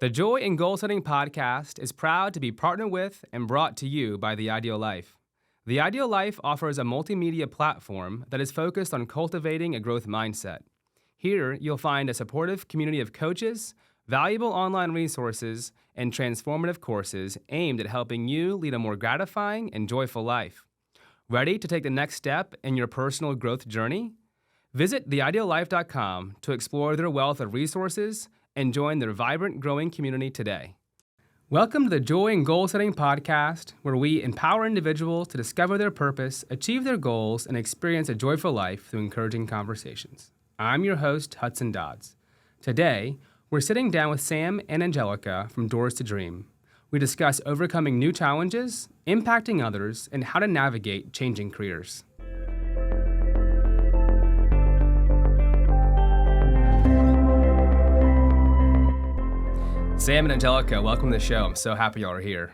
The Joy in Goal Setting podcast is proud to be partnered with and brought to you by The Ideal Life. The Ideal Life offers a multimedia platform that is focused on cultivating a growth mindset. Here, you'll find a supportive community of coaches, valuable online resources, and transformative courses aimed at helping you lead a more gratifying and joyful life. Ready to take the next step in your personal growth journey? Visit theideallife.com to explore their wealth of resources and join their vibrant, growing community today. Welcome to the Joy and Goal Setting podcast, where we empower individuals to discover their purpose, achieve their goals, and experience a joyful life through encouraging conversations. I'm your host, Hudson Dodds. Today, we're sitting down with Sam and Angelica from Doors to Dream. We discuss overcoming new challenges, impacting others, and how to navigate changing careers. Sam and Angelica, welcome to the show. I'm so happy y'all are here.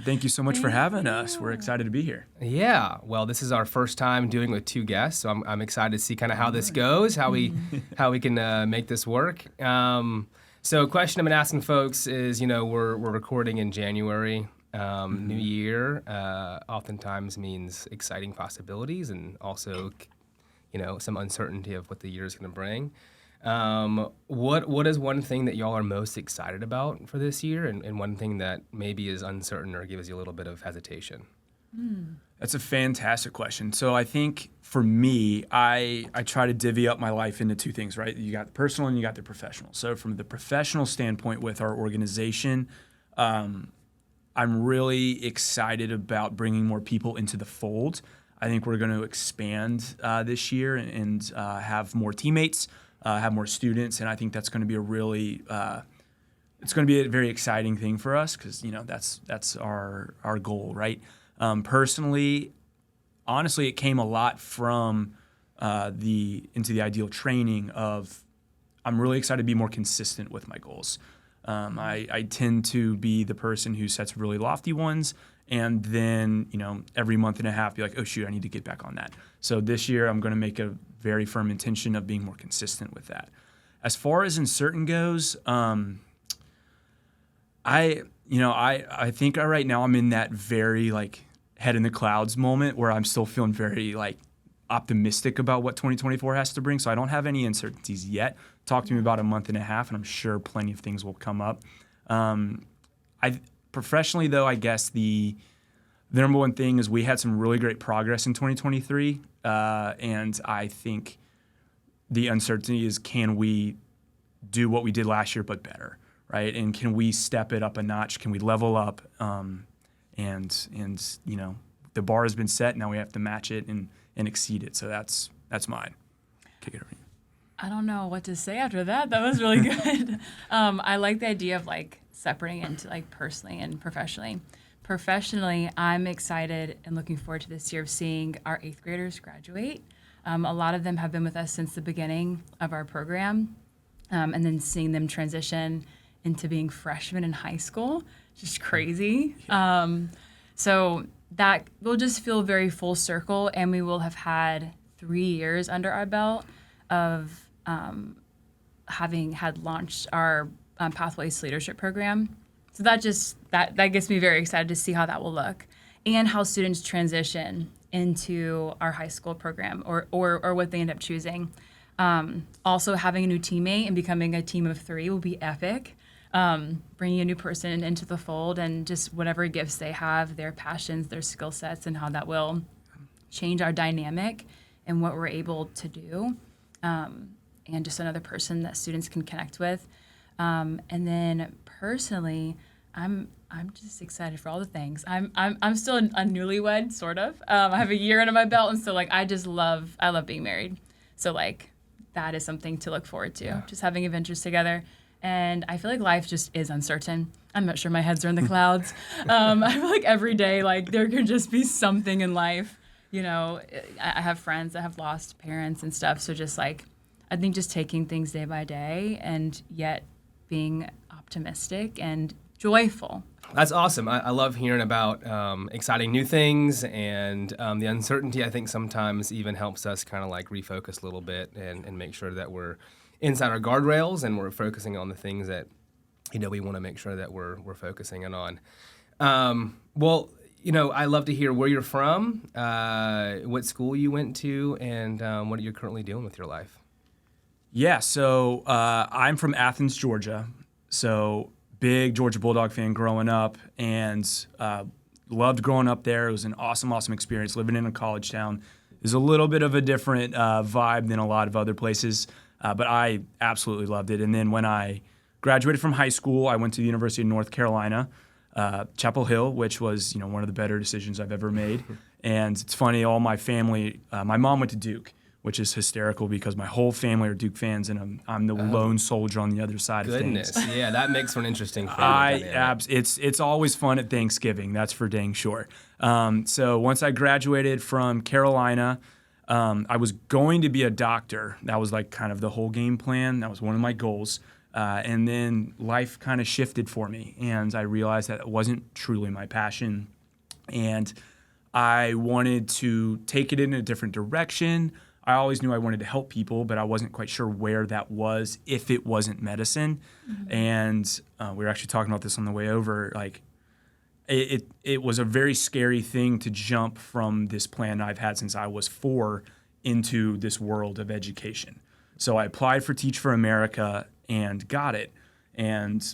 Thank you so much for having us. We're excited to be here. Yeah, well, this is our first time doing with two guests, so I'm excited to see kind of how this goes, how we can make this work. So a question I've been asking folks is, we're recording in January. New year oftentimes means exciting possibilities and also, some uncertainty of what the year is going to bring. What is one thing that y'all are most excited about for this year, and one thing that maybe is uncertain or gives you a little bit of hesitation? That's a fantastic question. So I think for me, I try to divvy up my life into two things, right? You got the personal and you got the professional. So from the professional standpoint with our organization, I'm really excited about bringing more people into the fold. I think we're going to expand this year and have more teammates, have more students, and I think that's going to be it's going to be a very exciting thing for us because that's our goal, right? Personally, honestly, it came a lot from Into the Ideal training of I'm really excited to be more consistent with my goals. I tend to be the person who sets really lofty ones and then, every month and a half be like, oh shoot, I need to get back on that. So this year I'm going to make a very firm intention of being more consistent with that. As far as uncertain goes, I think right now I'm in that very head in the clouds moment where I'm still feeling very optimistic about what 2024 has to bring. So I don't have any uncertainties yet. Talk to me about a month and a half, and I'm sure plenty of things will come up. Professionally, though, I guess the number one thing is we had some really great progress in 2023, and I think the uncertainty is, can we do what we did last year but better, right? And can we step it up a notch? Can we level up? And the bar has been set. Now we have to match it and exceed it. So that's mine. Kick it over to you. I don't know what to say after that. That was really good. I like the idea of separating into personally and professionally. Professionally, I'm excited and looking forward to this year of seeing our 8th graders graduate. A lot of them have been with us since the beginning of our program, and then seeing them transition into being freshmen in high school, just crazy. So that will just feel very full circle, and we will have had 3 years under our belt of having had launched our Pathways to Leadership program. So that gets me very excited to see how that will look and how students transition into our high school program or what they end up choosing. Also, having a new teammate and becoming a team of 3 will be epic. Bringing a new person into the fold and just whatever gifts they have, their passions, their skill sets, and how that will change our dynamic and what we're able to do. And just another person that students can connect with. And then personally, I'm just excited for all the things. I'm still a newlywed, sort of. I have a year under my belt, and so I love being married. So that is something to look forward to. Yeah. Just having adventures together. And I feel like life just is uncertain. I'm not sure my heads are in the clouds. I feel like every day, there could just be something in life. I have friends that have lost parents and stuff. So just I think just taking things day by day and yet being optimistic and joyful. That's awesome. I love hearing about exciting new things, and the uncertainty I think sometimes even helps us kind of refocus a little bit and make sure that we're inside our guardrails and we're focusing on the things that we want to make sure that we're focusing in on. Well, I love to hear where you're from, what school you went to, and what you're currently doing with your life. Yeah, so I'm from Athens, Georgia. So big Georgia Bulldog fan growing up, and loved growing up there. It was an awesome experience. Living in a college town is a little bit of a different vibe than a lot of other places, but I absolutely loved it. And then when I graduated from high school, I went to the University of North Carolina, Chapel Hill, which was one of the better decisions I've ever made. And it's funny, all my family, my mom went to Duke, which is hysterical because my whole family are Duke fans, and I'm the lone soldier on the other side of things. Goodness, yeah, that makes for an interesting family dynamic. It's always fun at Thanksgiving, that's for dang sure. So once I graduated from Carolina, I was going to be a doctor. That was like kind of the whole game plan. That was one of my goals. And then life kind of shifted for me, and I realized that it wasn't truly my passion, and I wanted to take it in a different direction. I always knew I wanted to help people, but I wasn't quite sure where that was if it wasn't medicine. Mm-hmm. And we were actually talking about this on the way over. Like, it was a very scary thing to jump from this plan I've had since I was 4 into this world of education. So I applied for Teach for America and got it. And,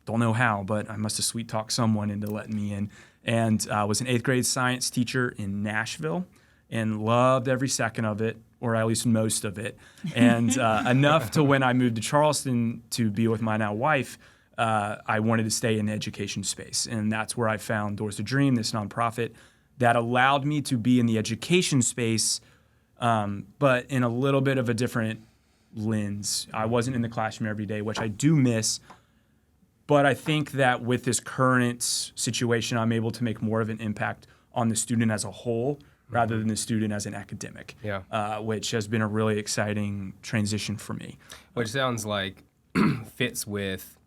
don't know how, but I must have sweet-talked someone into letting me in. And I was an 8th grade science teacher in Nashville and loved every second of it, or at least most of it. And enough to when I moved to Charleston to be with my now wife, I wanted to stay in the education space. And that's where I found Doors to Dream, this nonprofit that allowed me to be in the education space, but in a little bit of a different lens. I wasn't in the classroom every day, which I do miss. But I think that with this current situation, I'm able to make more of an impact on the student as a whole rather than the student as an academic, which has been a really exciting transition for me. Which sounds like fits with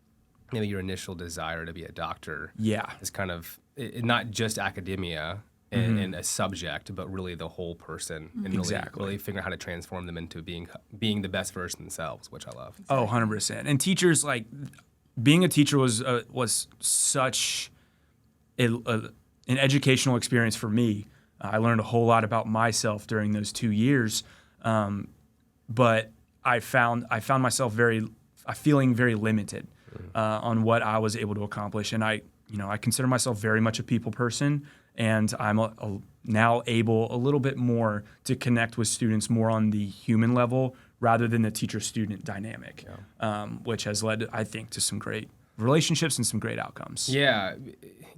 maybe your initial desire to be a doctor. Yeah. It's kind of not just academia and a subject, but really the whole person, and really figuring out how to transform them into being the best version themselves, which I love. Oh, 100%. And teachers, like, being a teacher was such an educational experience for me. I learned a whole lot about myself during those 2 years, but I found myself feeling very limited on what I was able to accomplish. And I consider myself very much a people person, and I'm now able a little bit more to connect with students more on the human level rather than the teacher-student dynamic, which has led, I think, to some great relationships and some great outcomes. Yeah,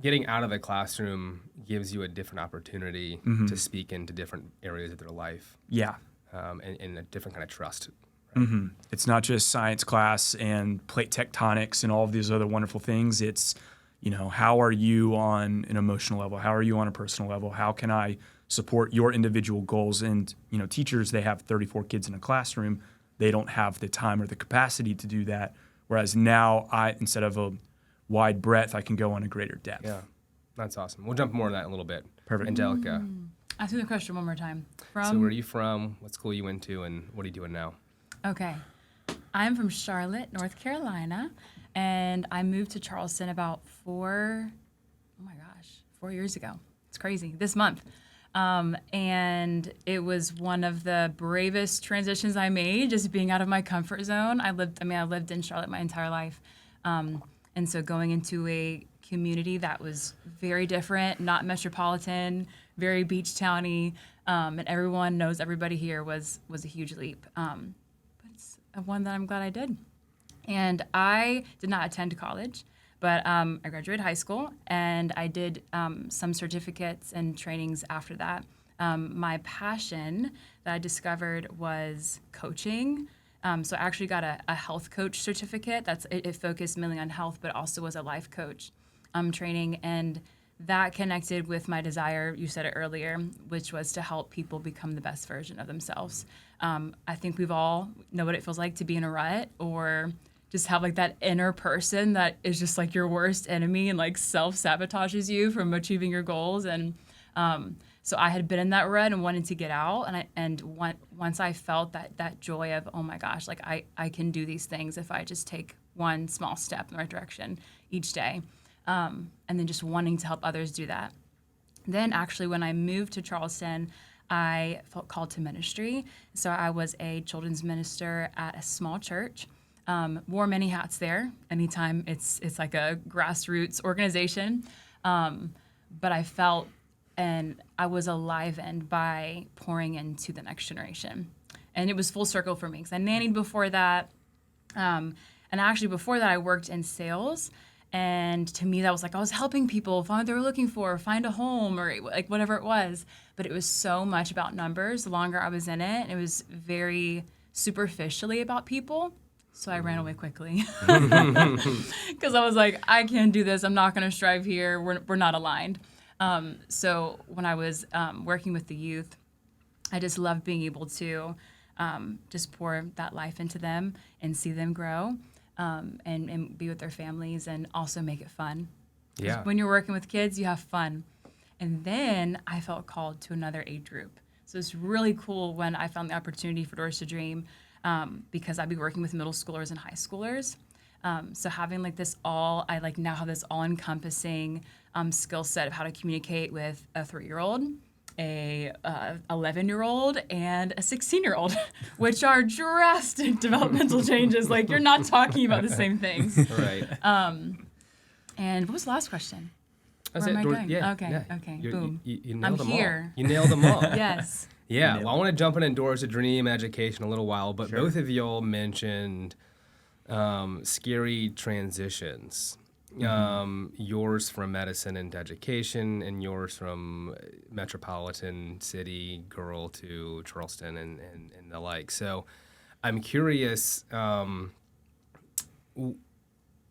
getting out of the classroom gives you a different opportunity to speak into different areas of their life. Yeah. And a different kind of trust. Right? Mm-hmm. It's not just science class and plate tectonics and all of these other wonderful things. It's, how are you on an emotional level? How are you on a personal level? How can I support your individual goals? And, teachers, they have 34 kids in a classroom. They don't have the time or the capacity to do that. Whereas now, instead of a wide breadth, I can go on a greater depth. Yeah, that's awesome. We'll jump more on that in a little bit. Perfect. Angelica. Ask me the question one more time. So where are you from? What school you went to? And what are you doing now? Okay. I'm from Charlotte, North Carolina. And I moved to Charleston about 4 years ago. It's crazy. This month. And it was one of the bravest transitions I made, just being out of my comfort zone. I lived in Charlotte my entire life. And so going into a community that was very different, not metropolitan, very beach towny, and everyone knows everybody here was a huge leap. But it's one that I'm glad I did. And I did not attend college, but I graduated high school, and I did some certificates and trainings after that. My passion that I discovered was coaching. So I actually got a health coach certificate. It focused mainly on health, but also was a life coach training. And that connected with my desire, you said it earlier, which was to help people become the best version of themselves. I think we've all know what it feels like to be in a rut or just have like that inner person that is just like your worst enemy and like self-sabotages you from achieving your goals. And so I had been in that rut and wanted to get out. Once I felt that joy of, oh my gosh, like I can do these things if I just take one small step in the right direction each day. And then just wanting to help others do that. Then actually when I moved to Charleston, I felt called to ministry. So I was a children's minister at a small church. Wore many hats there. Anytime it's like a grassroots organization. But I felt and I was enlivened by pouring into the next generation. And it was full circle for me because I nannied before that. And actually before that I worked in sales. And to me, that was like I was helping people find what they were looking for, find a home, or like whatever it was. But it was so much about numbers. The longer I was in it, it was very superficially about people. So I ran away quickly because I was like, I can't do this. I'm not going to strive here. We're not aligned. So when I was working with the youth, I just loved being able to just pour that life into them and see them grow. And be with their families and also make it fun. Yeah. When you're working with kids, you have fun. And then I felt called to another age group. So it's really cool when I found the opportunity for Doors to Dream because I'd be working with middle schoolers and high schoolers. So having like this I like now have this all-encompassing skill set of how to communicate with a 3-year-old, a 11-year-old and a 16-year-old, which are drastic developmental changes. Like you're not talking about the same things. Right. And what was the last question? That's Where it. am I going? Yeah. Okay. Yeah. Okay. You- Boom. You nailed I'm them here. all. You nailed them all. Yes. Yeah. Well, I want to jump in Doors to Dream education a little while, but Sure. both of y'all mentioned scary transitions. Yours from medicine into education, and yours from metropolitan city girl to Charleston and the like. So I'm curious,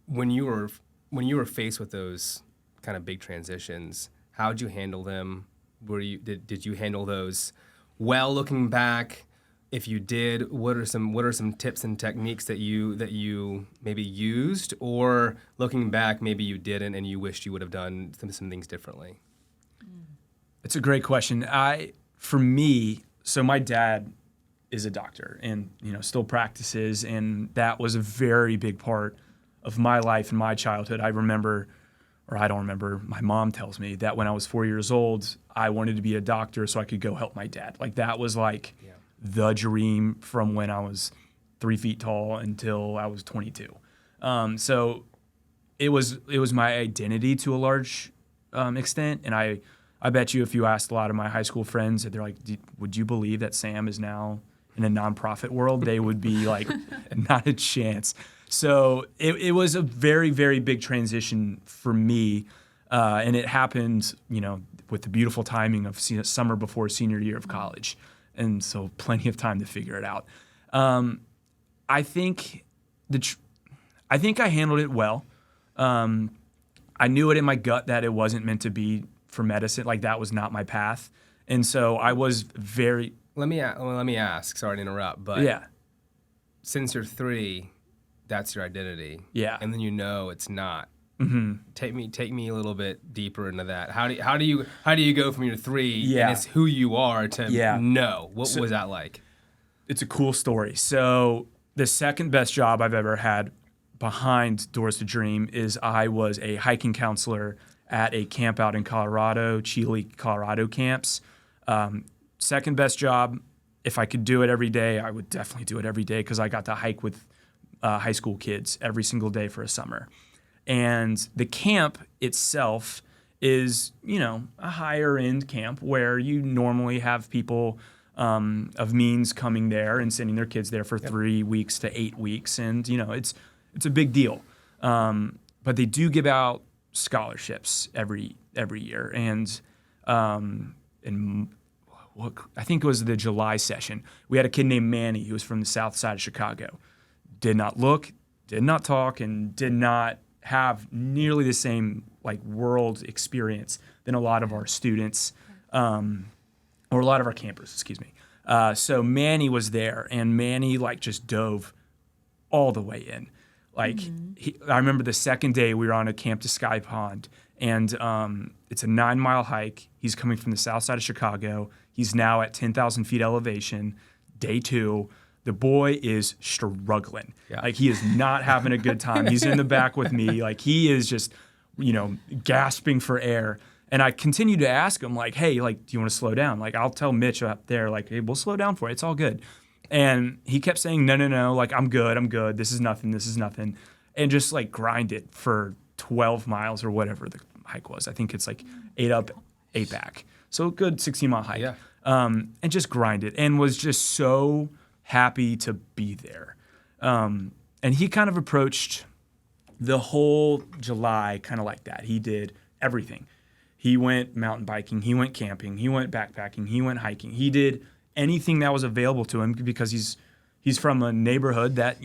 when you were faced with those kind of big transitions, how'd you handle them? Did you handle those well looking back? If you did, what are some tips and techniques that you maybe used, or looking back, maybe you didn't and you wished you would have done some things differently? It's a great question. For me, so my dad is a doctor and still practices, and that was a very big part of my life and my childhood. I don't remember. My mom tells me that when I was 4 years old, I wanted to be a doctor so I could go help my dad. Like that was like the dream from when I was 3 feet tall until I was 22. So it was my identity to a large extent. And I bet you if you asked a lot of my high school friends, they're like, would you believe that Sam is now in a nonprofit world? They would be like, not a chance. So it was a very, very big transition for me. And it happened, with the beautiful timing of summer before senior year of college. And so plenty of time to figure it out. I think I handled it well. I knew it in my gut that it wasn't meant to be for medicine. Like that was not my path. And so I was very... Let me ask, sorry to interrupt, but Yeah. since you're 3, that's your identity. Yeah. And then it's not. Mm-hmm. Take me a little bit deeper into that. How do you go from your 3 Yeah. and it's who you are to no? What was that like? It's a cool story. So the second best job I've ever had behind Doors to Dream is I was a hiking counselor at a camp out in Colorado, Chile, Colorado camps. Second best job. If I could do it every day, I would definitely do it every day because I got to hike with high school kids every single day for a summer. And the camp itself is, a higher end camp where you normally have people of means coming there and sending their kids there for 3 weeks to 8 weeks. And, it's a big deal. But they do give out scholarships every year. And I think it was the July session, we had a kid named Manny who was from the south side of Chicago. Did not look, did not talk, and did not have nearly the same world experience than a lot of our students, or a lot of our campers, excuse me. So Manny was there, and Manny just dove all the way in. I remember the second day we were on a camp to Sky Pond, and it's a 9-mile hike. He's coming from the south side of Chicago. He's now at 10,000 feet elevation, day 2. The boy is struggling. Yeah. Like, he is not having a good time. He's in the back with me. Like, he is just, gasping for air. And I continue to ask him, like, hey, like, do you want to slow down? Like, I'll tell Mitch up there, like, hey, we'll slow down for it. It's all good. And he kept saying, no, like, I'm good. This is nothing. And just, like, grind it for 12 miles or whatever the hike was. I think it's like 8 up, 8 back. So a good 16-mile hike. Yeah. And just grind it, and was just so happy to be there. And he kind of approached the whole July kind of like that. He did everything. He went mountain biking, he went camping, he went backpacking, he went hiking. He did anything that was available to him because he's from a neighborhood that,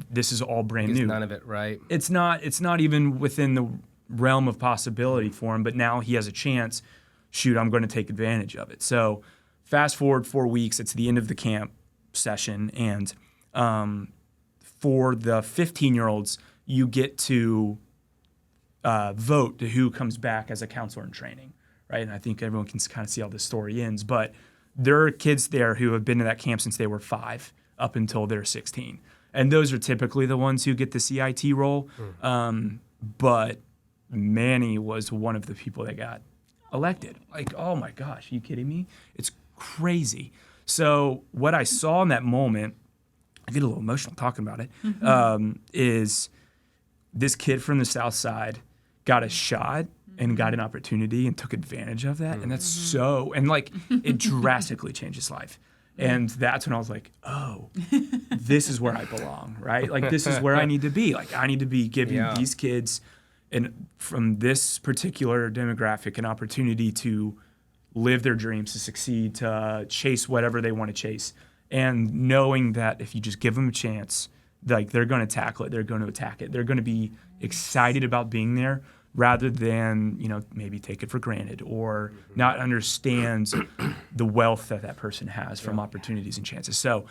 this is all brand new. None of it, right? It's not even within the realm of possibility for him, but now he has a chance. Shoot, I'm going to take advantage of it. So fast forward 4 weeks, it's the end of the camp session, and for the 15-year-olds, you get to vote to who comes back as a counselor in training, right? And I think everyone can kind of see how this story ends, but there are kids there who have been to that camp since they were 5 up until they're 16. And those are typically the ones who get the CIT role. But Manny was one of the people that got elected. Like, oh my gosh, are you kidding me? It's crazy. So what I saw in that moment, I get a little emotional talking about it, is this kid from the South Side got a shot and got an opportunity and took advantage of that. And that's it drastically changed his life. And that's when I was like, oh, this is where I belong, right? Like, this is where I need to be. Like, I need to be giving these kids, and from this particular demographic, an opportunity to live their dreams, to succeed, to chase whatever they want to chase. And knowing that if you just give them a chance, like, they're going to tackle it, they're going to attack it, they're going to be excited about being there, rather than, maybe take it for granted or not understand the wealth that person has from opportunities and chances. So,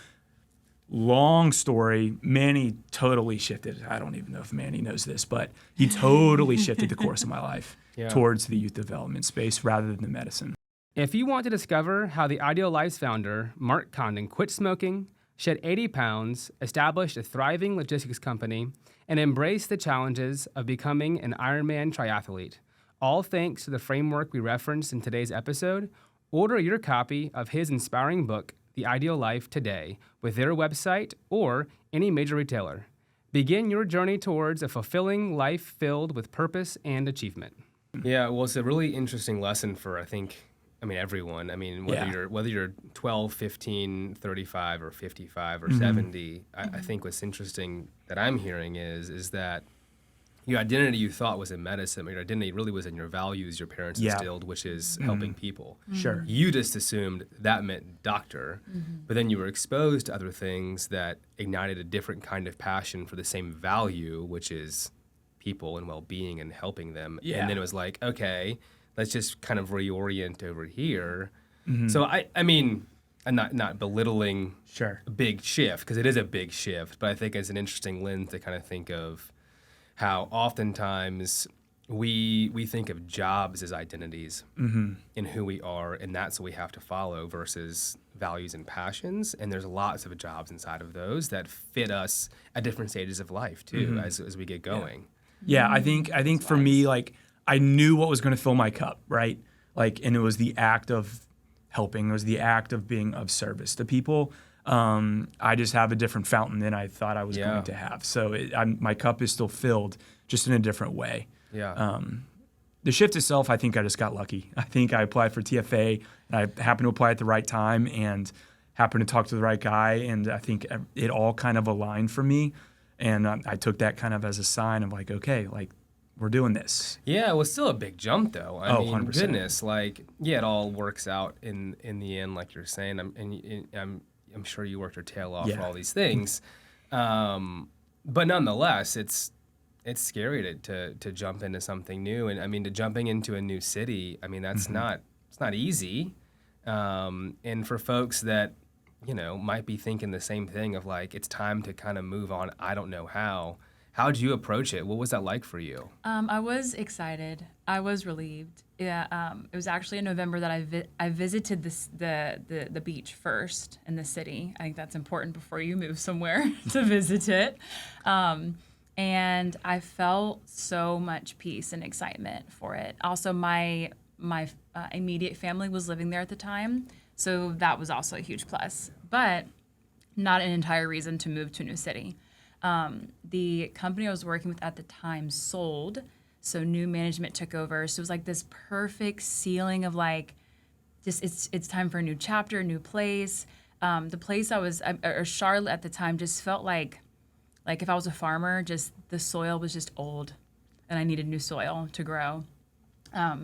long story, Manny totally shifted. I don't even know if Manny knows this, but he totally shifted the course of my life towards the youth development space rather than the medicine. If you want to discover how the Ideal Life's founder, Mark Condon, quit smoking, shed 80 pounds, established a thriving logistics company, and embraced the challenges of becoming an Ironman triathlete, all thanks to the framework we referenced in today's episode, order your copy of his inspiring book, The Ideal Life, today with their website or any major retailer. Begin your journey towards a fulfilling life filled with purpose and achievement. Yeah, well, it's a really interesting lesson for, everyone. Whether you're 12, 15, 35, or 55 or 70, I think what's interesting that I'm hearing is that your identity you thought was in medicine, but your identity really was in your values your parents instilled, which is helping people. Sure. You just assumed that meant doctor, but then you were exposed to other things that ignited a different kind of passion for the same value, which is people and well-being and helping them. Yeah. And then it was like, okay, let's just kind of reorient over here. So I'm not belittling Sure. a big shift, because it is a big shift, but I think it's an interesting lens to kind of think of how oftentimes we think of jobs as identities in who we are, and that's what we have to follow, versus values and passions. And there's lots of jobs inside of those that fit us at different stages of life too, as we get going. Yeah, I think for me, like, I knew what was going to fill my cup, right? Like, and it was the act of helping. It was the act of being of service to people. I just have a different fountain than I thought I was going to have. So my cup is still filled, just in a different way. Yeah. The shift itself, I think I just got lucky. I think I applied for TFA, and I happened to apply at the right time and happened to talk to the right guy, and I think it all kind of aligned for me. And I took that kind of as a sign of like, okay, like, we're doing this. Yeah, it was still a big jump, though. I mean, 100%. Goodness, like, it all works out in the end, like you're saying. I'm sure you worked your tail off for all these things, but nonetheless, it's scary to jump into something new, and to jumping into a new city. That's it's not easy, and for folks that might be thinking the same thing of like, it's time to kind of move on. I don't know how. How'd you approach it? What was that like for you? I was excited. I was relieved. Yeah, it was actually in November that I visited the beach first in the city. I think that's important before you move somewhere to visit it. And I felt so much peace and excitement for it. Also, my immediate family was living there at the time, so that was also a huge plus. But not an entire reason to move to a new city. The company I was working with at the time sold, so new management took over. So it was like this perfect ceiling of like, just it's time for a new chapter, a new place. The place I was, or Charlotte at the time, just felt like if I was a farmer, just the soil was just old, and I needed new soil to grow.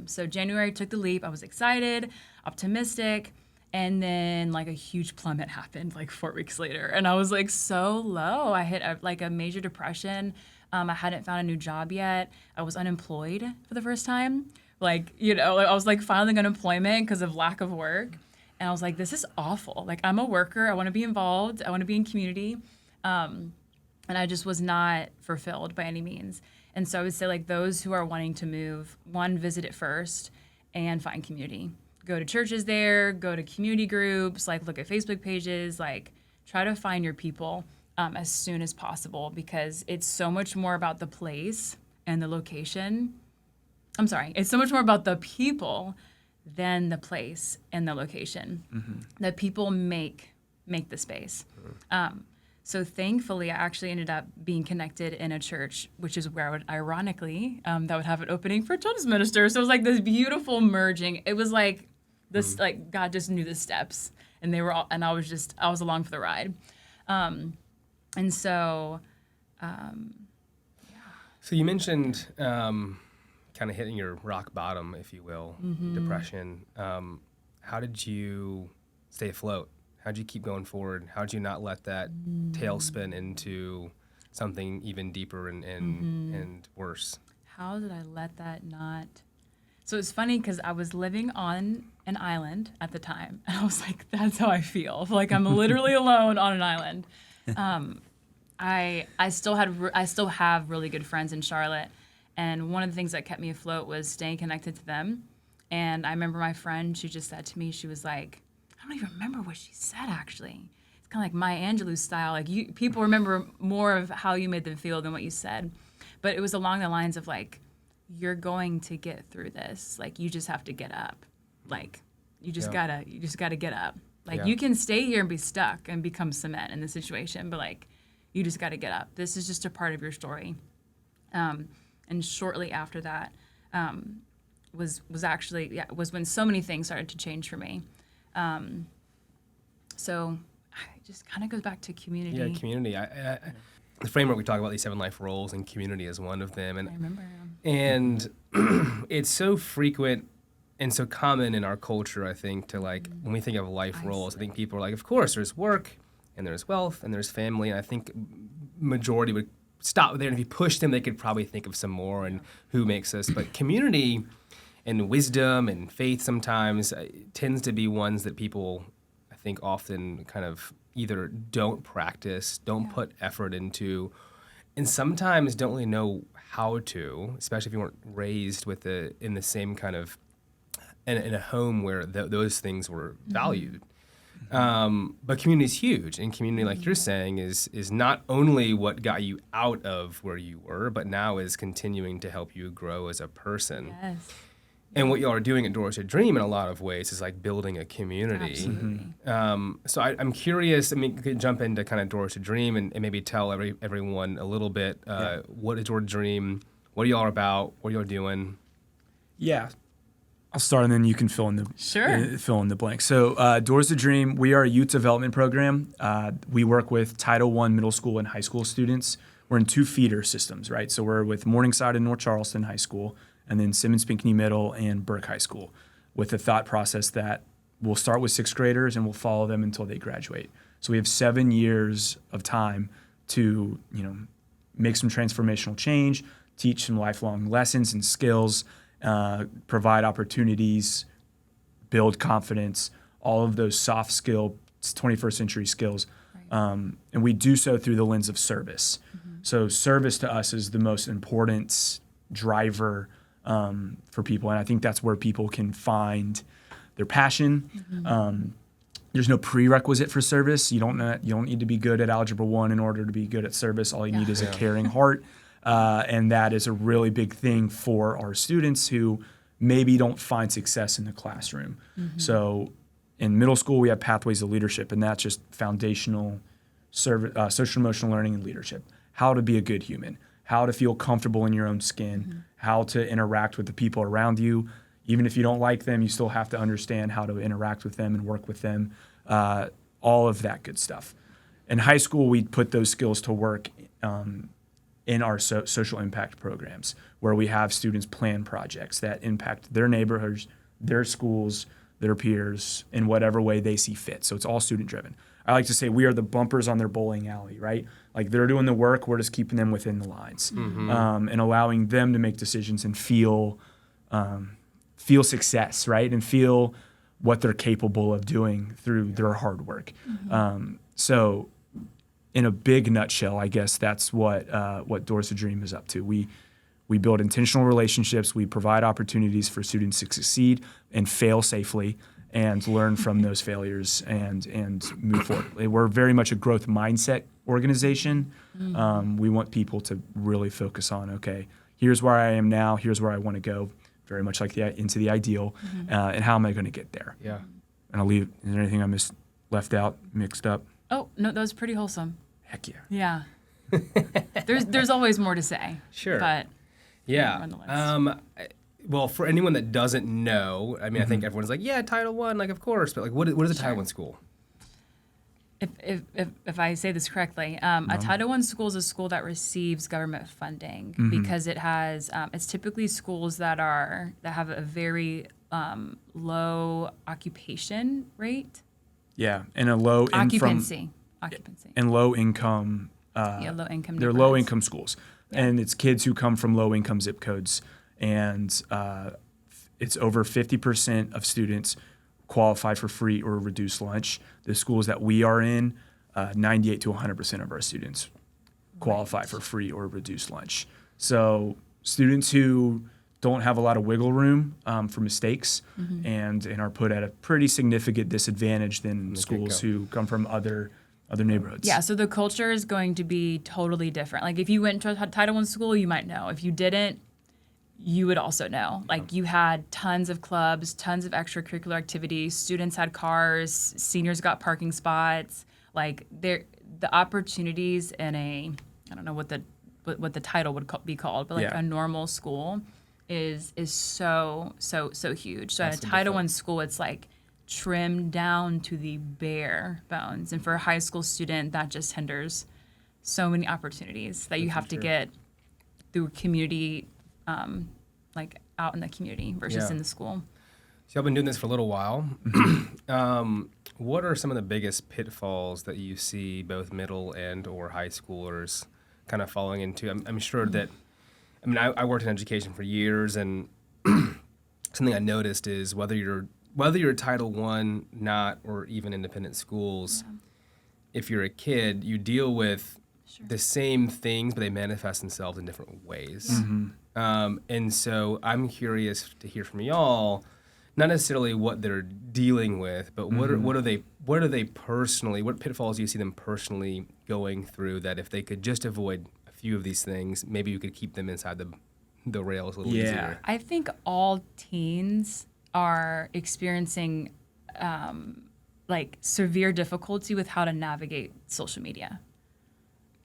So January took the leap. I was excited, optimistic. And then like a huge plummet happened like 4 weeks later. And I was like so low. I hit a major depression. I hadn't found a new job yet. I was unemployed for the first time. Like, I was like filing unemployment because of lack of work. And I was like, this is awful. Like, I'm a worker. I want to be involved. I want to be in community. And I just was not fulfilled by any means. And so I would say like those who are wanting to move, one, visit it first and find community. Go to churches there, go to community groups, like look at Facebook pages, like try to find your people as soon as possible, because it's so much more about the place and the location. I'm sorry, it's so much more about the people than the place and the location. Mm-hmm. The people make the space. So thankfully, I actually ended up being connected in a church, which is where I would ironically, that would have an opening for children's ministers. So it was like this beautiful merging. It was like this, like God just knew the steps, and they were all, and I was along for the ride. And so, So you mentioned kind of hitting your rock bottom, if you will, depression. How did you stay afloat? How did you keep going forward? How did you not let that tailspin into something even deeper and worse? How did I let that not? So it's funny because I was living on an island at the time, and I was like, that's how I feel. Like I'm literally alone on an island. I still have really good friends in Charlotte, and one of the things that kept me afloat was staying connected to them. And I remember my friend, she just said to me, she was like, I don't even remember what she said actually. It's kind of like Maya Angelou style. Like people remember more of how you made them feel than what you said. But it was along the lines of like, you're going to get through this. Like you just have to get up. Like you just gotta get up. Like you can stay here and be stuck and become cement in the situation, but like you just gotta get up. This is just a part of your story. And shortly after that was when so many things started to change for me. So it just kind of goes back to community. Yeah, community. The framework we talk about, these 7 life roles, and community is one of them. And I remember. And it's so frequent and so common in our culture, I think, to like, when we think of life roles, I think people are like, of course, there's work, and there's wealth, and there's family. And I think majority would stop there. And if you push them, they could probably think of some more and who makes us. But community and wisdom and faith sometimes tends to be ones that people, I think, often kind of either don't practice, don't put effort into, and sometimes don't really know how to, especially if you weren't raised in the same kind of, in a home where those things were valued. But community is huge, and community, like you're saying, is not only what got you out of where you were, but now is continuing to help you grow as a person. Yes. And what y'all are doing at Doors to Dream in a lot of ways is like building a community. Absolutely. So I'm curious, I mean, you could jump into kind of Doors to Dream and maybe tell everyone a little bit, what is Doors to Dream? What are y'all about? What are y'all doing? Yeah. I'll start, and then you can fill in the blank. So Doors to Dream, we are a youth development program. We work with Title I middle school and high school students. We're in 2 feeder systems, right? So we're with Morningside and North Charleston High School, and then Simmons Pinckney Middle and Burke High School, with the thought process that we'll start with 6th graders and we'll follow them until they graduate. So we have 7 years of time to, make some transformational change, teach some lifelong lessons and skills, provide opportunities, build confidence, all of those soft skill, 21st century skills. Right. And we do so through the lens of service. Mm-hmm. So service to us is the most important driver for people, and I think that's where people can find their passion. There's no prerequisite for service. You don't need to be good at Algebra 1 in order to be good at service. All you need is a caring heart, and that is a really big thing for our students who maybe don't find success in the classroom. So in middle school, we have Pathways to Leadership, and that's just foundational social emotional learning and leadership. How to be a good human, how to feel comfortable in your own skin, how to interact with the people around you. Even if you don't like them, you still have to understand how to interact with them and work with them, all of that good stuff. In high school, we put those skills to work in our social impact programs, where we have students plan projects that impact their neighborhoods, their schools, their peers in whatever way they see fit. So it's all student-driven. I like to say we are the bumpers on their bowling alley, right? Like they're doing the work, we're just keeping them within the lines, and allowing them to make decisions and feel success, right? And feel what they're capable of doing through their hard work. So in a big nutshell, I guess that's what Doors to Dream is up to. We build intentional relationships. We provide opportunities for students to succeed and fail safely and learn from those failures and move forward. We're very much a growth mindset organization. We want people to really focus on, okay, here's where I am now, here's where I want to go, very much like into the ideal, and how am I going to get there? Yeah. And I'll leave. Is there anything I left out, mixed up? Oh, no, that was pretty wholesome. Heck yeah. Yeah. There's always more to say. Sure. But yeah. nonetheless. Well, for anyone that doesn't know, I mean, I think everyone's like, yeah, Title I, like, of course. But, like, what is a Title I school? If I say this correctly, a Title I school is a school that receives government funding because it has it's typically schools that have a very low occupation rate. Yeah, and a low Occupancy. And low income. Low income. They're low income schools, and it's kids who come from low income zip codes, and it's over 50% of students qualify for free or reduced lunch. The schools that we are in, 98 to 100% of our students qualify for free or reduced lunch. So students who don't have a lot of wiggle room for mistakes and are put at a pretty significant disadvantage than schools who come from other neighborhoods. Yeah, so the culture is going to be totally different. Like if you went to a Title I school, you might know. If you didn't, you would also know. Like you had tons of clubs, tons of extracurricular activities. Students had cars. Seniors got parking spots. Like the opportunities in I don't know what the title would be called, but like a normal school is so huge. So at a Title I school, it's like trimmed down to the bare bones. And for a high school student, that just hinders so many opportunities that you have to get through community. Like out in the community versus in the school. So y'all been doing this for a little while. What are some of the biggest pitfalls that you see both middle and or high schoolers kind of falling into? I'm sure that, I mean, I worked in education for years, and something I noticed is whether you're Title I, not, or even independent schools, if you're a kid, you deal with the same things, but they manifest themselves in different ways. And so I'm curious to hear from y'all, not necessarily what they're dealing with, but what are they personally, what pitfalls do you see them personally going through that if they could just avoid a few of these things, maybe you could keep them inside the rails a little easier? I think all teens are experiencing like severe difficulty with how to navigate social media.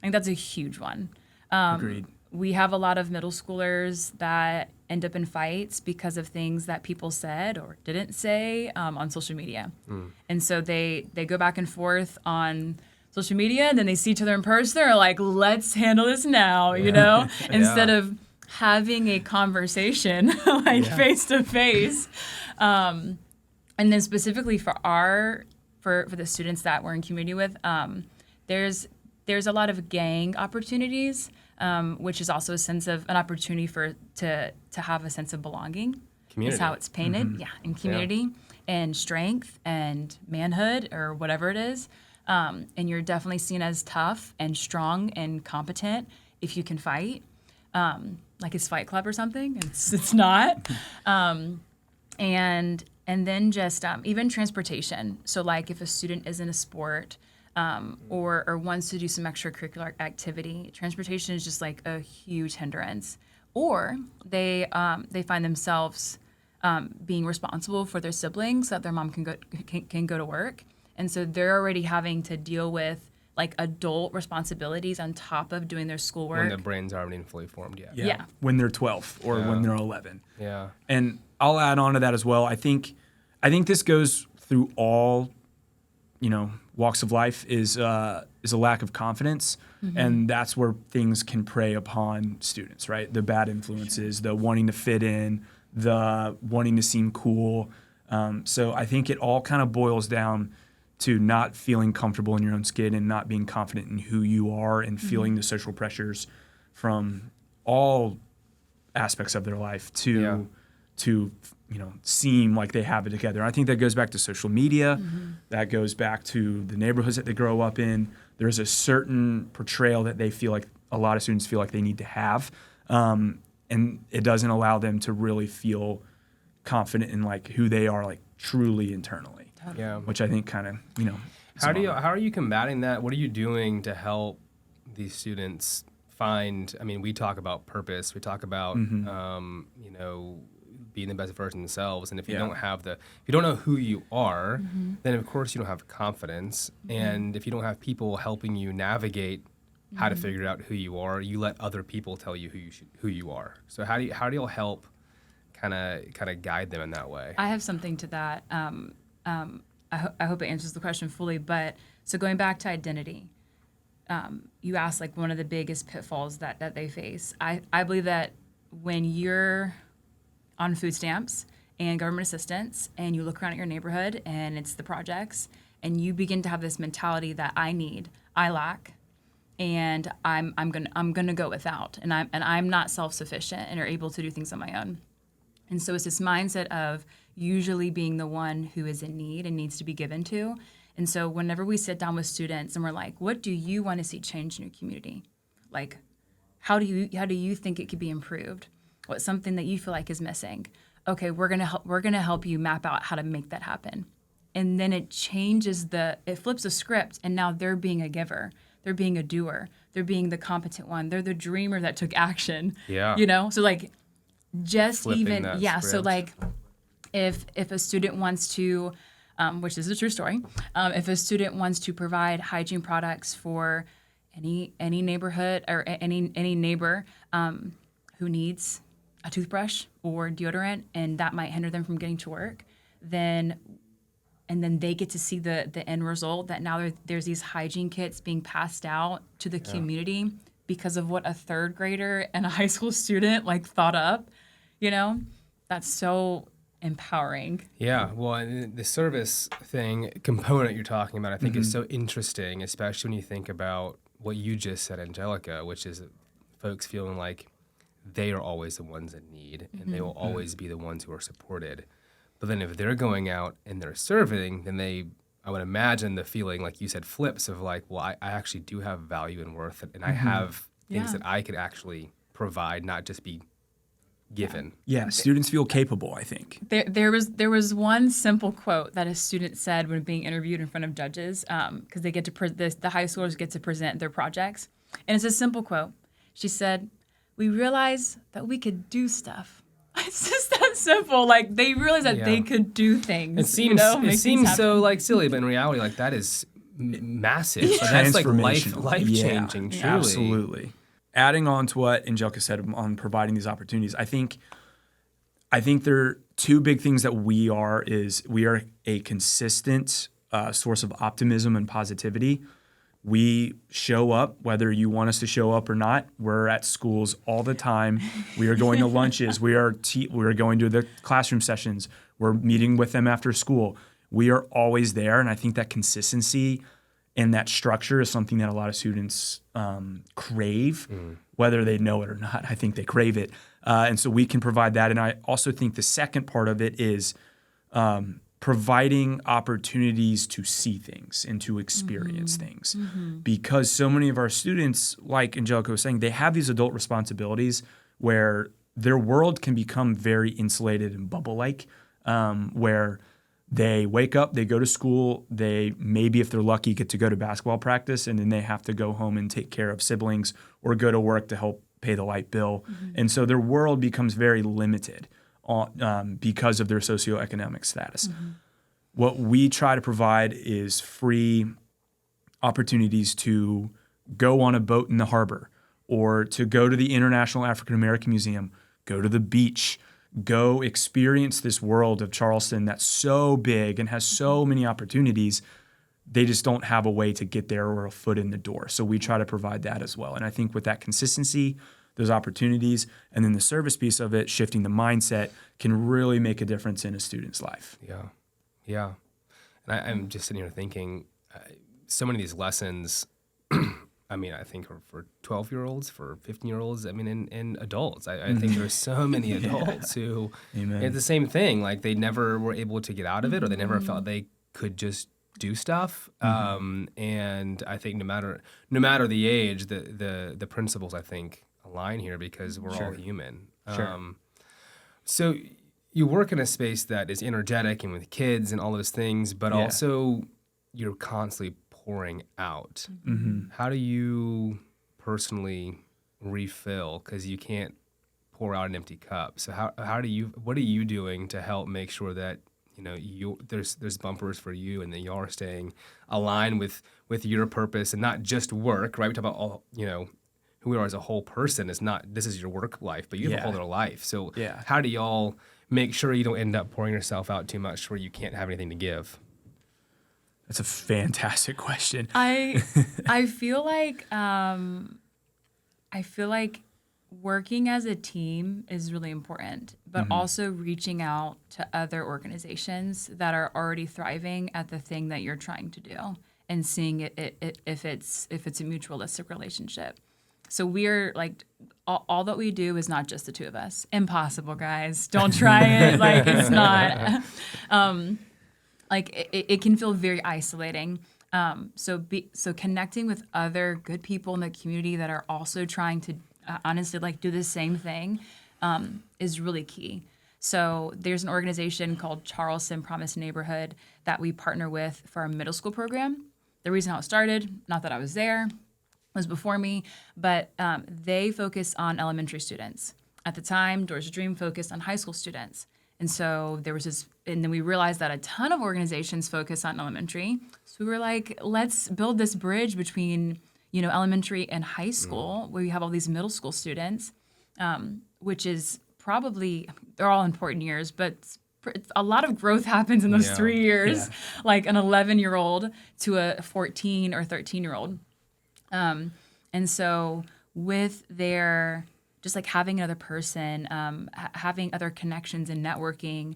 I think that's a huge one. Agreed. We have a lot of middle schoolers that end up in fights because of things that people said or didn't say on social media. And so they go back and forth on social media, and then they see each other in person. They're like, let's handle this now, you know, instead of having a conversation like face to face. And then specifically for the students that we're in community with, there's a lot of gang opportunities, which is also an opportunity to have a sense of belonging. Community is how it's painted, in community and strength and manhood or whatever it is. And you're definitely seen as tough and strong and competent, if you can fight, like it's Fight Club or something. It's not. And then just even transportation. So like if a student is in a sport or wants to do some extracurricular activity, transportation is just like a huge hindrance. Or they find themselves being responsible for their siblings so that their mom can go to work. And so they're already having to deal with like adult responsibilities on top of doing their schoolwork. When the brains aren't even fully formed yet. Yeah. When they're 12 or when they're 11. Yeah. And I'll add on to that as well. I think this goes through all, walks of life is a lack of confidence. And that's where things can prey upon students, right? The bad influences, the wanting to fit in, the wanting to seem cool. So I think it all kind of boils down to not feeling comfortable in your own skin and not being confident in who you are and feeling the social pressures from all aspects of their life to seem like they have it together. I think that goes back to social media. That goes back to the neighborhoods that they grow up in. There's a certain portrayal that they feel like a lot of students feel like they need to have. And it doesn't allow them to really feel confident in like who they are like truly internally. Yeah. Which I think kind of, How are you combating that? What are you doing to help these students find? I mean, we talk about purpose. We talk about being the best version of themselves. And if you don't have if you don't know who you are, then of course you don't have confidence. And if you don't have people helping you navigate how to figure out who you are, you let other people tell you who you are. So how do you help kind of guide them in that way? I have something to that. I hope it answers the question fully. But so going back to identity, you asked like one of the biggest pitfalls that they face. I believe that when you're on food stamps and government assistance and you look around at your neighborhood and it's the projects and you begin to have this mentality that I lack, and I'm gonna go without, and I'm not self-sufficient and are able to do things on my own. And so it's this mindset of usually being the one who is in need and needs to be given to. And so whenever we sit down with students and we're like, what do you want to see change in your community? Like, how do you think it could be improved? What's something that you feel like is missing? Okay, we're gonna help you map out how to make that happen. And then it flips a script, and now they're being a giver. They're being a doer. They're being the competent one. They're the dreamer that took action. Yeah. So like just Flipping even, that yeah. script. So like if a student wants to, which is a true story, if a student wants to provide hygiene products for any neighborhood or any neighbor who needs a toothbrush or deodorant, and that might hinder them from getting to work, then they get to see the end result that now there's these hygiene kits being passed out to the community because of what a third grader and a high school student like thought up, that's so empowering. Yeah, well, and the service component you're talking about, I think is so interesting, especially when you think about what you just said, Angelica, which is folks feeling like they are always the ones in need and they will always be the ones who are supported. But then if they're going out and they're serving, then I would imagine the feeling, like you said, flips of like, well, I actually do have value and worth, and I have things that I could actually provide, not just be given. Yeah, students feel capable, I think. There was one simple quote that a student said when being interviewed in front of judges, because they get to the high schoolers get to present their projects, and it's a simple quote. She said, "We realized that we could do stuff." It's just that simple. Like they realized that they could do things. It seems so like silly, but in reality, like that is massive. Like, that's like life changing. Truly, absolutely. Adding on to what Angelica said on providing these opportunities, I think there are two big things that we are a consistent source of optimism and positivity. We show up, whether you want us to show up or not. We're at schools all the time. We are going to lunches. We are going to the classroom sessions. We're meeting with them after school. We are always there, and I think that consistency and that structure is something that a lot of students crave, whether they know it or not. I think they crave it, and so we can provide that. And I also think the second part of it is providing opportunities to see things and to experience things. Because so many of our students, like Angelica was saying, they have these adult responsibilities where their world can become very insulated and bubble-like, where they wake up, they go to school, they maybe, if they're lucky, get to go to basketball practice, and then they have to go home and take care of siblings or go to work to help pay the light bill. And so their world becomes very limited because of their socioeconomic status. What we try to provide is free opportunities to go on a boat in the harbor, or to go to the International African American Museum, go to the beach, go experience this world of Charleston that's so big and has so many opportunities. They just don't have a way to get there or a foot in the door. So we try to provide that as well. And I think with that consistency, those opportunities, and then the service piece of it, shifting the mindset, can really make a difference in a student's life. Yeah. And I'm just sitting here thinking, so many of these lessons, I mean, I think are for 12-year-olds, for 15-year-olds, I mean, and adults. I think there's so many adults who, it's the same thing. Like, they never were able to get out of it, or they never felt they could just do stuff. And I think no matter the age, the principles, I think, align here, because we're all human. So you work in a space that is energetic and with kids and all those things, but also you're constantly pouring out. How do you personally refill? Because you can't pour out an empty cup. So what are you doing to help make sure that there's bumpers for you, and that you are staying aligned with your purpose and not just work, right? We talk about all, who we are as a whole person. Is not, this is your work life, but you have a whole other life. So how do y'all make sure you don't end up pouring yourself out too much where you can't have anything to give? That's a fantastic question. I feel like working as a team is really important, but also reaching out to other organizations that are already thriving at the thing that you're trying to do, and seeing it if it's a mutualistic relationship. So we're like, all that we do is not just the two of us. Impossible, guys. Don't try it. Like, it's not. It can feel very isolating. So connecting with other good people in the community that are also trying to honestly do the same thing is really key. So there's an organization called Charleston Promise Neighborhood that we partner with for our middle school program. The reason how it started, not that I was there, was before me, but they focus on elementary students. At the time, Doors of Dream focused on high school students. And so there was this, and then we realized that a ton of organizations focus on elementary. So we were like, let's build this bridge between, elementary and high school, where you have all these middle school students, which is probably, they're all important years, but a lot of growth happens in those 3 years, like an 11-year-old to a 14 or 13-year-old. And so with their, just like having another person, having other connections and networking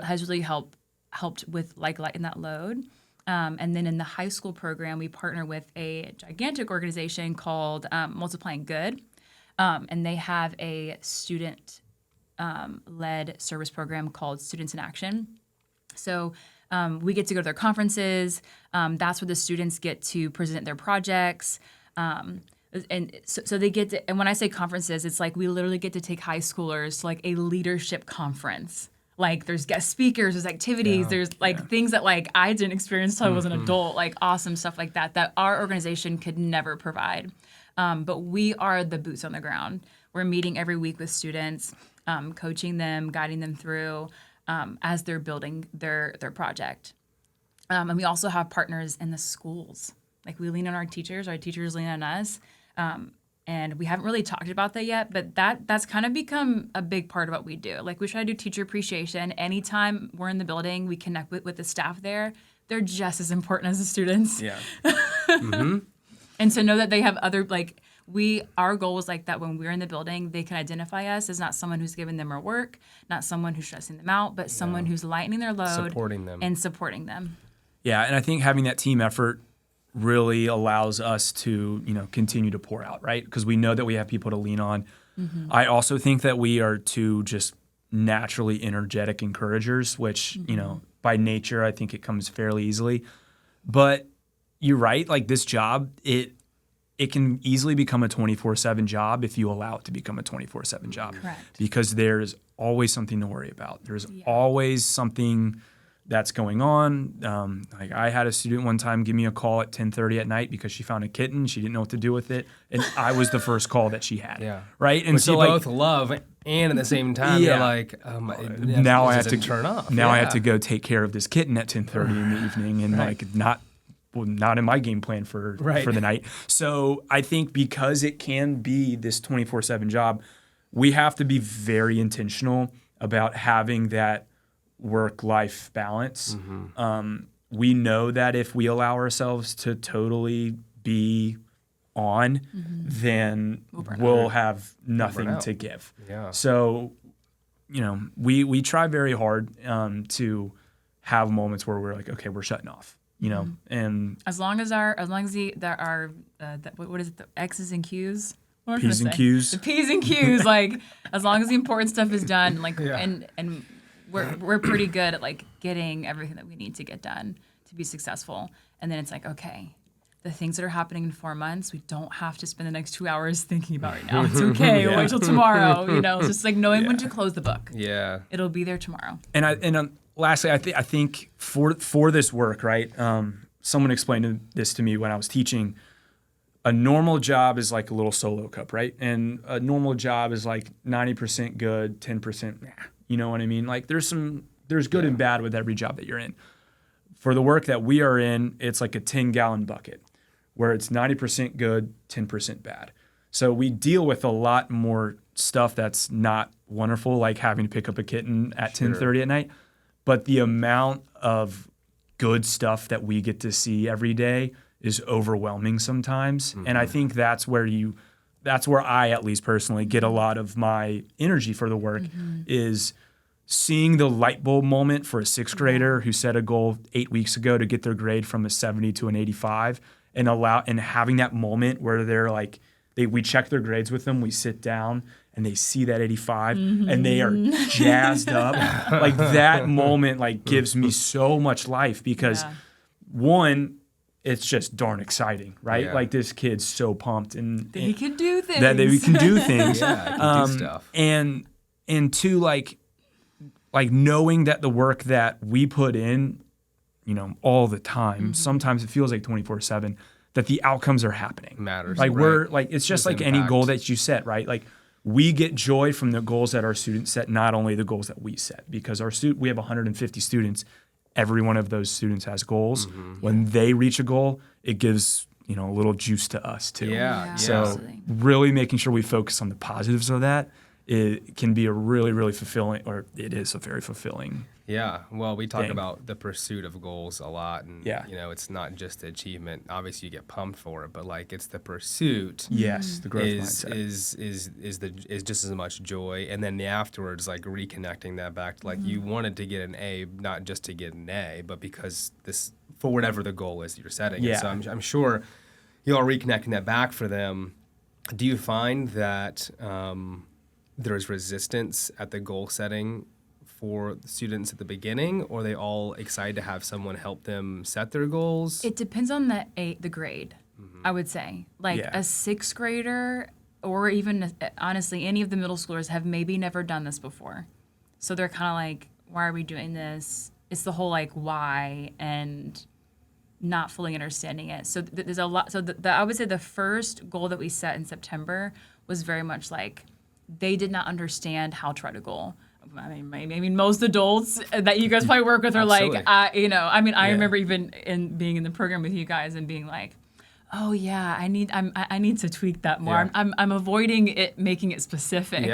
has really helped with lighten that load. And then in the high school program, we partner with a gigantic organization called Multiplying Good. And they have a student led service program called Students in Action. So we get to go to their conferences. That's where the students get to present their projects. And so they get to, and when I say conferences, it's like we literally get to take high schoolers to like a leadership conference. Like, there's guest speakers, there's activities, there's things that like I didn't experience until I was an adult, like awesome stuff like that our organization could never provide. But we are the boots on the ground. We're meeting every week with students, coaching them, guiding them through as they're building their project. And we also have partners in the schools. Like, we lean on our teachers lean on us. And we haven't really talked about that yet, but that's kind of become a big part of what we do. Like, we try to do teacher appreciation. Anytime we're in the building, we connect with the staff there. They're just as important as the students. Yeah. And to know that they have other, our goal was like that when we're in the building, they can identify us as not someone who's giving them more work, not someone who's stressing them out, but someone who's lightening their load. Supporting them. Yeah, and I think having that team effort really allows us to, continue to pour out, right? Because we know that we have people to lean on. I also think that we are too just naturally energetic encouragers, which, you know, by nature, I think it comes fairly easily. But you're right, like this job, it can easily become a 24/7 job if you allow it to become a 24/7 job. Correct. Because there's always something to worry about. There's always something that's going on. Like I had a student one time give me a call at 10:30 at night because she found a kitten. She didn't know what to do with it, and I was the first call that she had. Yeah. Right. And But so you like both love, and at the same time, Yeah. you're like, now I have to turn off. Now I Yeah. have to go take care of this kitten at 10:30 in the evening, and like not in my game plan for the night. So I think because it can be this 24/7 job, we have to be very intentional about having that work-life balance. We know that if we allow ourselves to totally be on, then we'll have nothing to give. Yeah. So, you know, we try very hard to have moments where we're like, okay, we're shutting off, you know, and As long as what is it, the X's and Q's? What was I P's and gonna say? Q's. The P's and Q's, like as long as the important stuff is done, like and we're pretty good at like getting everything that we need to get done to be successful. And then it's like, okay, the things that are happening in 4 months, we don't have to spend the next 2 hours thinking about right now. It's okay. We'll wait till tomorrow. You know, it's just like knowing when to close the book. Yeah. It'll be there tomorrow. And lastly, I think for this work, right? Someone explained this to me when I was teaching. A normal job is like a little solo cup, right? And a normal job is like 90% good, 10% nah. You know what I mean? Like there's good and bad with every job that you're in. For the work that we are in, it's like a 10-gallon bucket where it's 90% good, 10% bad. So we deal with a lot more stuff that's not wonderful, like having to pick up a kitten at 10:30 at night. But the amount of good stuff that we get to see every day is overwhelming sometimes. And I think that's where I, at least personally, get a lot of my energy for the work is seeing the light bulb moment for a sixth grader who set a goal 8 weeks ago to get their grade from a 70 to an 85 and having that moment where they're like, we check their grades with them, we sit down and they see that 85 and they are jazzed up. Like that moment like gives me so much life because one, it's just darn exciting, right? Yeah. Like this kid's so pumped and He can do things. that we can do things. Yeah, I can do stuff. And two, like knowing that the work that we put in, you know, all the time, sometimes it feels like 24/7, that the outcomes are happening. Matters. Like right. we're like, it's just There's like any impact. goal that you set, right? Like we get joy from the goals that our students set, not only the goals that we set, because we have 150 students. Every one of those students has goals. When they reach a goal, it gives, you know, a little juice to us too. Yeah. So Absolutely. really making sure we focus on the positives of that, it can be a really, really fulfilling, or it is a very fulfilling. Yeah. Well, we talk thing. about the pursuit of goals a lot. And, Yeah. you know, it's not just the achievement. Obviously, you get pumped for it, but, like, it's the pursuit. Yes, the growth is mindset. is just as much joy, and then the afterwards, like reconnecting that back to like you wanted to get an A, not just to get an A, but because for whatever the goal is that you're setting. Yeah. And so I'm sure you all reconnecting that back for them. Do you find that there's resistance at the goal setting for the students at the beginning, or are they all excited to have someone help them set their goals? It depends on the grade, I would say. Like a sixth grader, or even honestly, any of the middle schoolers have maybe never done this before. So they're kind of like, why are we doing this? It's the whole like why and not fully understanding it. So there's a lot. So I would say the first goal that we set in September was very much like they did not understand how to write a goal. I mean, most adults that you guys probably work with are like, I remember even being in the program with you guys and being like, oh yeah, I need to tweak that more. Yeah. I'm avoiding it, making it specific,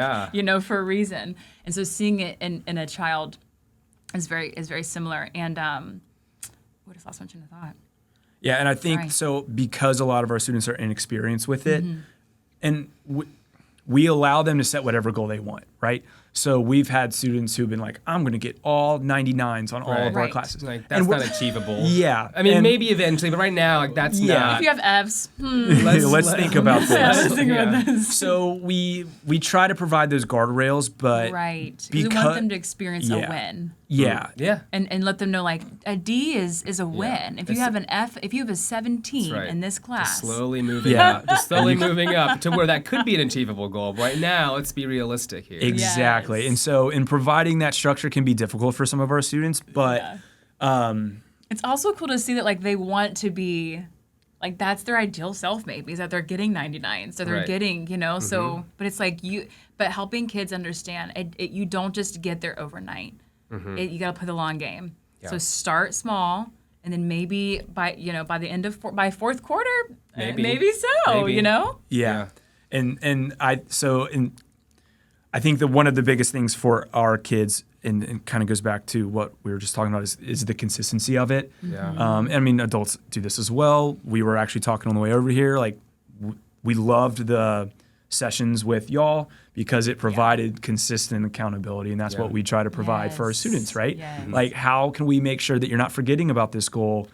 for a reason. And so seeing it in a child is very similar. And what is last one train of thought? Yeah, and I think so because a lot of our students are inexperienced with it, and we allow them to set whatever goal they want, right? So we've had students who've been like, I'm going to get all 99s on all of our Right. classes. Like, that's And not achievable. Yeah. I mean, And- maybe eventually, but right now, like, that's Yeah. not. If you have Fs, Let's think about this. let's think Yeah. about this. So we try to provide those guardrails, but Right. 'Cause we because- want them to experience Yeah. a win. yeah. Yeah. And let them know like a D is a win. If you It's- have an F, if you have a 17 right. in this class, Just slowly moving Yeah. up. Just slowly moving up to where that could be an achievable goal. But right now, let's be realistic here. Exactly. Yes. And so in providing that structure can be difficult for some of our students, but it's also cool to see that like they want to be like that's their ideal self maybe is that they're getting 99 so they're Right. getting so but it's like but helping kids understand you don't just get there overnight. You got to play the long game. Yeah. So start small and then maybe by the end of by fourth quarter maybe so Maybe. yeah. Yeah. And I think that one of the biggest things for our kids, and it kind of goes back to what we were just talking about, is the consistency of it. Yeah. I mean, adults do this as well. We were actually talking on the way over here. Like, we loved the sessions with y'all because it provided consistent accountability, and that's what we try to provide for our Yes. students, right? Yes. Like, how can we make sure that you're not forgetting about this goal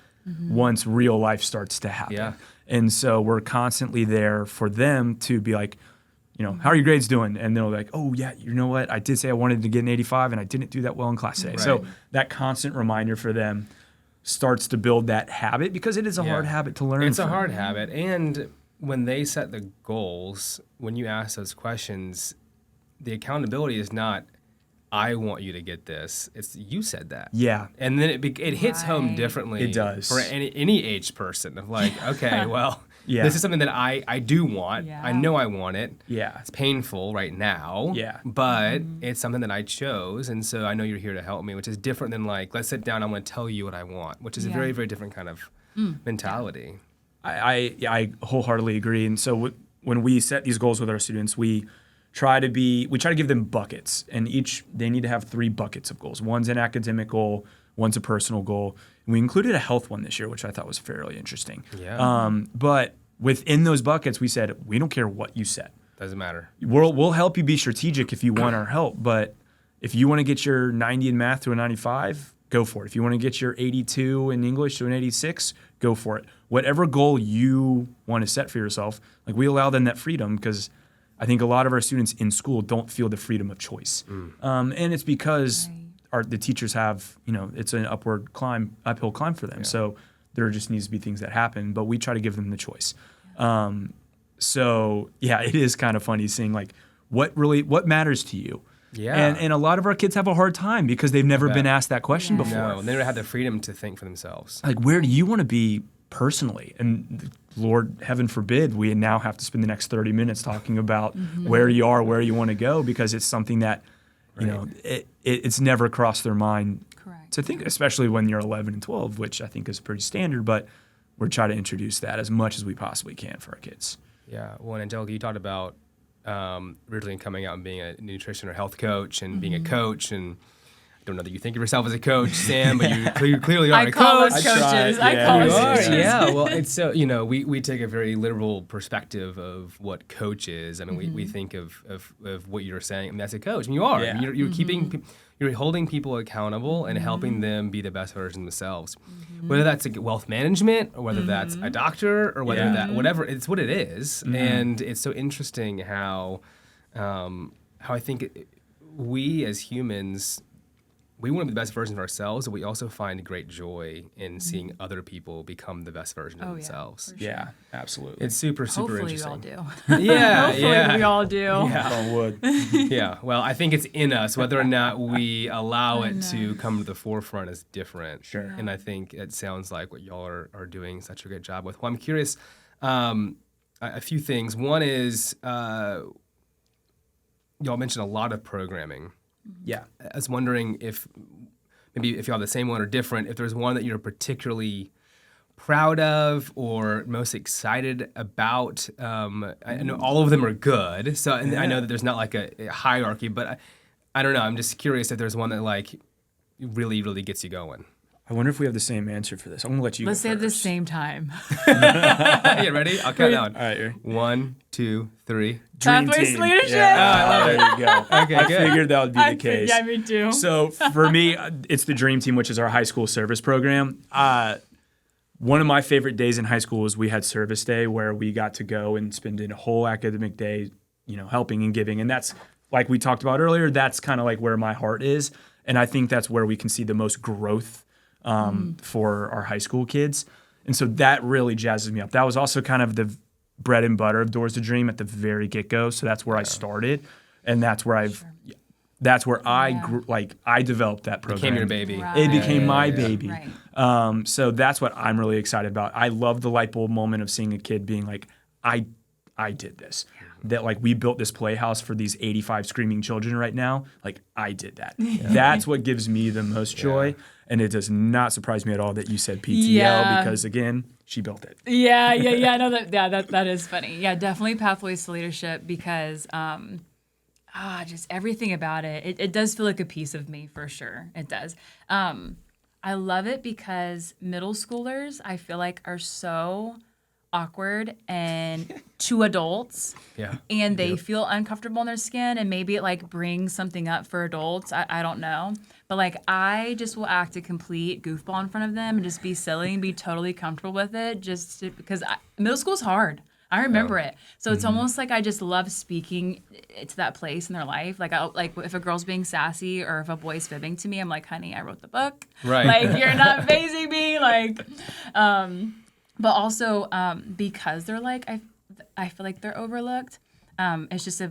once real life starts to happen? Yeah. And so we're constantly there for them to be like, how are your grades doing? And they'll be like, oh, yeah, you know what? I did say I wanted to get an 85, and I didn't do that well in class today. Right. So that constant reminder for them starts to build that habit because it is a Yeah. hard habit to learn. It's a from. hard habit. And when they set the goals, when you ask those questions, the accountability is not, I want you to get this. It's you said that. Yeah. And then it hits home Right. differently. It does. For any age person of like, okay, well, Yeah. this is something that I do want. Yeah. I know I want it. Yeah. It's painful right now. Yeah. But it's something that I chose. And so I know you're here to help me, which is different than like, let's sit down, I'm going to tell you what I want, which is a Yeah. very, very different kind of mentality. I wholeheartedly agree. And so when we set these goals with our students, we try to give them buckets, and they need to have 3 buckets of goals. One's an academic goal, one's a personal goal. And we included a health one this year, which I thought was fairly interesting. Yeah. But within those buckets, we said, we don't care what you set. Doesn't matter. We'll help you be strategic if you want our help, but if you want to get your 90 in math to a 95, go for it. If you want to get your 82 in English to an 86, go for it. Whatever goal you want to set for yourself, like we allow them that freedom because I think a lot of our students in school don't feel the freedom of choice. And it's because the teachers have, it's an uphill climb for them. So there just needs to be things that happen, but we try to give them the choice. So yeah, it is kind of funny seeing like what matters to you. Yeah. And a lot of our kids have a hard time because they've never been asked that question Yeah. before. No, and they don't have the freedom to think for themselves. Like, where do you want to be personally? And Lord, heaven forbid, we now have to spend the next 30 minutes talking about where you are, where you want to go, because it's something that, it's never crossed their mind Correct. to think, especially when you're 11 and 12, which I think is pretty standard, but we're trying to introduce that as much as we possibly can for our kids. Yeah. Well, and Angelica, you talked about originally coming out and being a nutrition or health coach and being a coach. And I don't know that you think of yourself as a coach, Sam, but you clearly are I a call coach. us I tried, coaches. yeah. I call You us are, coaches. Yeah, well, it's so, we take a very literal perspective of what coach is. I mean, we think of what you're saying, and that's a coach. And you are. Yeah. I mean, you're keeping, you're holding people accountable and helping them be the best version of themselves. Whether that's like wealth management or whether that's a doctor or whether that, whatever, it's what it is. And it's so interesting how I think we as humans, we want to be the best version of ourselves, but we also find great joy in seeing other people become the best version of Oh, yeah, themselves. for sure. Yeah, absolutely. It's super Hopefully we interesting. all do. Yeah, Hopefully yeah. we all do. Yeah. on wood. Yeah, well, I think it's in us. Whether or not we allow it to come to the forefront is different. Sure. And I think it sounds like what y'all are doing such a good job with. Well, I'm curious, a few things. One is y'all mentioned a lot of programming. Yeah. I was wondering if maybe if y'all have the same one or different, if there's one that you're particularly proud of or most excited about. I know all of them are good, so and I know that there's not like a hierarchy, but I don't know. I'm just curious if there's one that like really, really gets you going. I wonder if we have the same answer for this. I'm going to let you Let's go say at the first. same time. Yeah, ready? I'll count down. All right, ready? 1, 2, 3. Dream Pathways team. leadership. Yeah, there you go. Okay, I good. figured that would be the case. Yeah, me too. So for me, it's the Dream Team, which is our high school service program. One of my favorite days in high school was we had service day where we got to go and spend a whole academic day, helping and giving. And that's, like we talked about earlier, that's kind of like where my heart is. And I think that's where we can see the most growth for our high school kids. And so that really jazzes me up. That was also kind of the bread and butter of Doors to Dream at the very get-go. So that's where I started. And that's where I grew, I developed that program. Became your baby. Right. It became my baby. Right. So that's what I'm really excited about. I love the light bulb moment of seeing a kid being like, I did this. That we built this playhouse for these 85 screaming children right now. I did that. That's what gives me the most joy. And it does not surprise me at all that you said PTL because again, she built it. Yeah. No, that is funny. Yeah, definitely Pathways to Leadership because just everything about it. It does feel like a piece of me for sure. It does. I love it because middle schoolers, I feel like, are so awkward and to adults. Yeah. And they feel uncomfortable in their skin and maybe it brings something up for adults. I don't know. But I just will act a complete goofball in front of them and just be silly and be totally comfortable with it because middle school's hard. I remember it. So it's almost like I just love speaking to that place in their life. If a girl's being sassy or if a boy's fibbing to me, I'm like, honey, I wrote the book. Right. You're not phasing me. But also because they're I feel like they're overlooked. It's just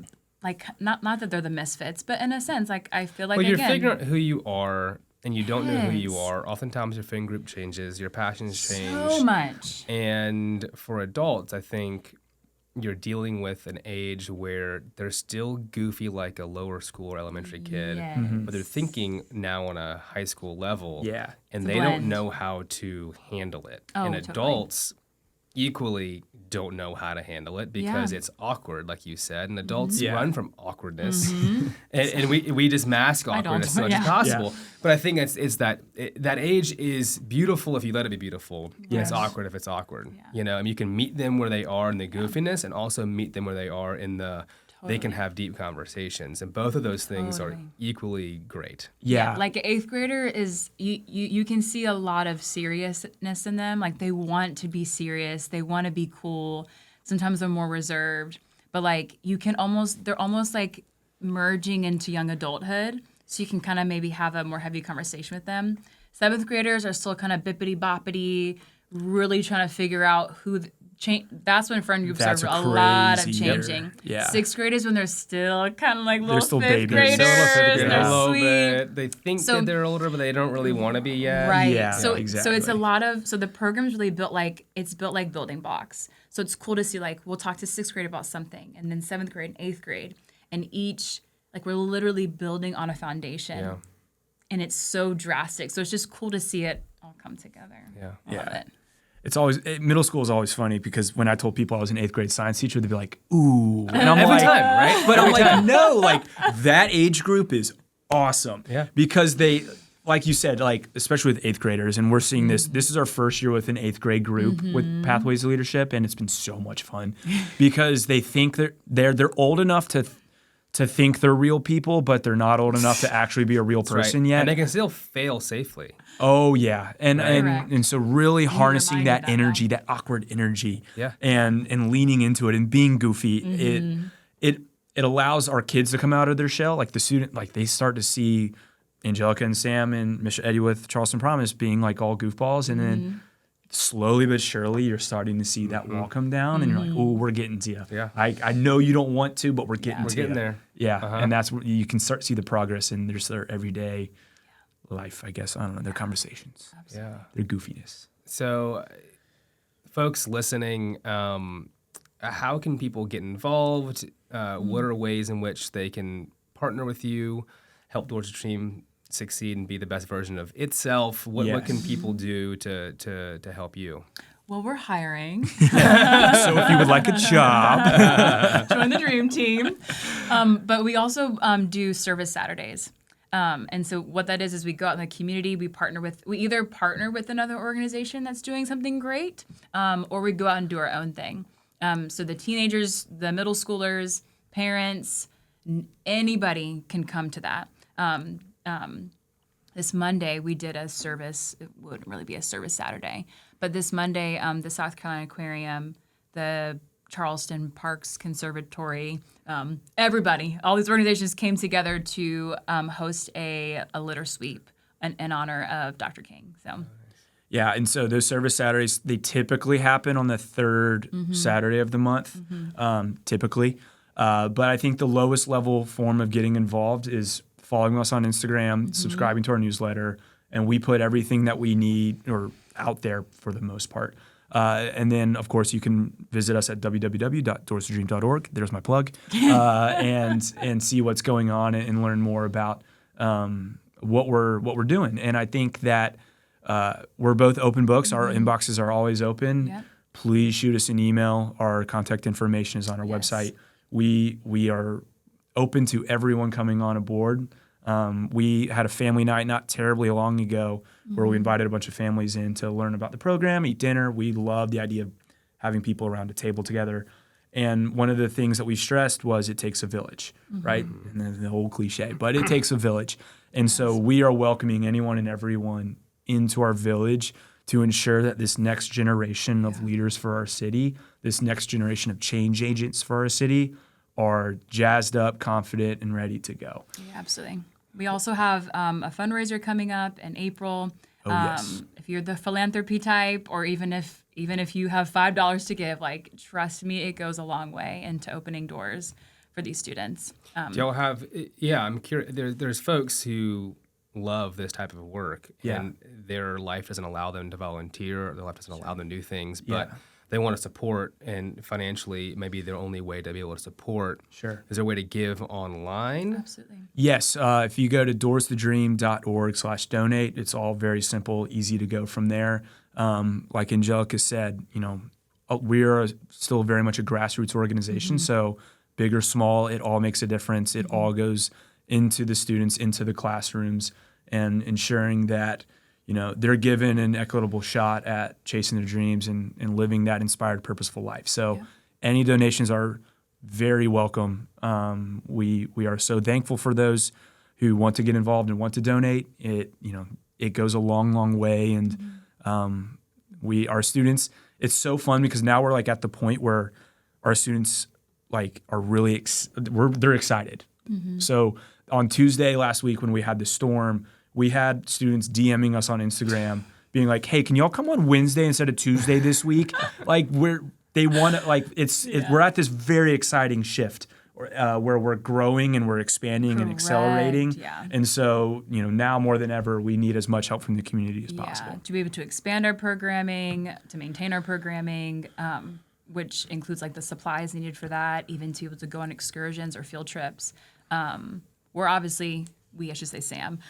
not that they're the misfits, but in a sense, I feel like, well, you're again, figuring out who you are and you don't know who you Yes. are. Oftentimes your friend group changes, your passions change. so much. And for adults, I think you're dealing with an age where they're still goofy like a lower school or elementary kid, Yes. but they're thinking now on a high school level. Yeah. And It's a they don't blend. know how to handle it. Oh, and totally. adults equally don't know how to handle it because Yeah. it's awkward, like you said, and adults Yeah. run from awkwardness, and we just mask I don't, awkwardness as much as yeah. possible. Yeah. But I think it's that age is beautiful if you let it be beautiful, and it's Yes. awkward if it's awkward. Yeah. And you can meet them where they are in the goofiness, and also meet them where they are in the they can have deep conversations, and both of those things are Totally. equally great. Yeah. Like an eighth grader is you can see a lot of seriousness in them. They want to be serious. They want to be cool. Sometimes they're more reserved. But they're almost merging into young adulthood. So you can kind of maybe have a more heavy conversation with them. Seventh graders are still kind of bippity boppity, really trying to figure out who that's when friend groups That's are a a lot of crazy year. changing. Yeah. Sixth graders when they're still kind of little still fifth babies. graders. They're They're Yeah. a little sweet. bit. They think So- that they're older, but they don't really want to be yet. Right. Yeah, So exactly. it's a lot of the program's really built like building blocks. So it's cool to see we'll talk to sixth grade about something, and then seventh grade and eighth grade, and each we're literally building on a foundation. Yeah. And it's so drastic. So it's just cool to see it all come together. Yeah. I love Yeah. it. It's always middle school is always funny because when I told people I was an eighth grade science teacher, they'd be like, "Ooh," and I'm Every like, time, right? But I'm like, no, that age group is awesome. Yeah. Because they, like you said, especially with eighth graders, and we're seeing this. This is our first year with an eighth grade group with Pathways to Leadership, and it's been so much fun because they think they're old enough to think they're real people, but they're not old enough to actually be a real person Right. yet. And they can still fail safely. Oh yeah, and Correct. and so really harnessing reminded that that energy, that awkward energy, Yeah. and leaning into it and being goofy. It allows our kids to come out of their shell. The student, they start to see Angelica and Sam and Mr. Eddie with Charleston Promise being all goofballs, and then slowly but surely you're starting to see that wall come down, and you're like, oh, we're getting to you. Yeah. I know you don't want to, but we're getting We're to getting you. there. Yeah, and that's where you can start to see the progress in their everyday life. I guess I don't know their conversations. Yeah. Their goofiness. So, folks listening, how can people get involved? What are ways in which they can partner with you, help Doors to Dream succeed and be the best version of itself? What can Yes. people do to help you? Well, we're hiring. So if you would like a job, Join the dream team. But we also do service Saturdays. And so what that is we go out in the community, we either partner with another organization that's doing something great, or we go out and do our own thing. So the teenagers, the middle schoolers, parents, anybody can come to that. This Monday, we did a service. It wouldn't really be a service Saturday, but this Monday, the South Carolina Aquarium, the Charleston Parks Conservatory, everybody, all these organizations came together to host a litter sweep in honor of Dr. King. So. Yeah, and so those service Saturdays, they typically happen on the third Saturday of the month, typically. But I think the lowest level form of getting involved is following us on Instagram, subscribing to our newsletter, and we put everything that we need or out there for the most part. And then, of course, you can visit us at www.doorstodream.org. There's my plug, and see what's going on and learn more about what we're doing. And I think that we're both open books. Our inboxes are always open. Yep. Please shoot us an email. Our contact information is on our website. We are open to everyone coming on aboard. We had a family night not terribly long ago where we invited a bunch of families in to learn about the program, eat dinner. We love the idea of having people around a table together. And one of the things that we stressed was it takes a village, right? And then the whole cliche, but it takes a village. And so we are welcoming anyone and everyone into our village to ensure that this next generation of leaders for our city, this next generation of change agents for our city are jazzed up, confident, and ready to go. Yeah, absolutely. We also have a fundraiser coming up in April. Yes. If you're the philanthropy type, or even if you have $5 to give, like, trust me, it goes a long way into opening doors for these students. Do y'all have? Yeah, I'm curious. There's folks who love this type of work, and their life doesn't allow them to volunteer, or their life doesn't allow them to do things, but they want to support, and financially, maybe their only way to be able to support. Sure. Is there a way to give online? Absolutely. Yes. If you go to doorstodream.org/donate, it's all very simple, easy to go from there. Like Angelica said, we are still very much a grassroots organization, so big or small, it all makes a difference. It all goes into the students, into the classrooms, and ensuring that they're given an equitable shot at chasing their dreams and living that inspired, purposeful life. So any donations are very welcome. We are so thankful for those who want to get involved and want to donate. It goes a long, long way. And our students, it's so fun because now we're like at the point where our students are really they're excited. So on Tuesday last week when we had the storm, we had students DMing us on Instagram being like, "Hey, can y'all come on Wednesday instead of Tuesday this week?" We're at this very exciting shift where we're growing and we're expanding and accelerating. Yeah. And so, now more than ever, we need as much help from the community as possible. To be able to expand our programming, to maintain our programming, which includes the supplies needed for that, even to be able to go on excursions or field trips. I should say Sam,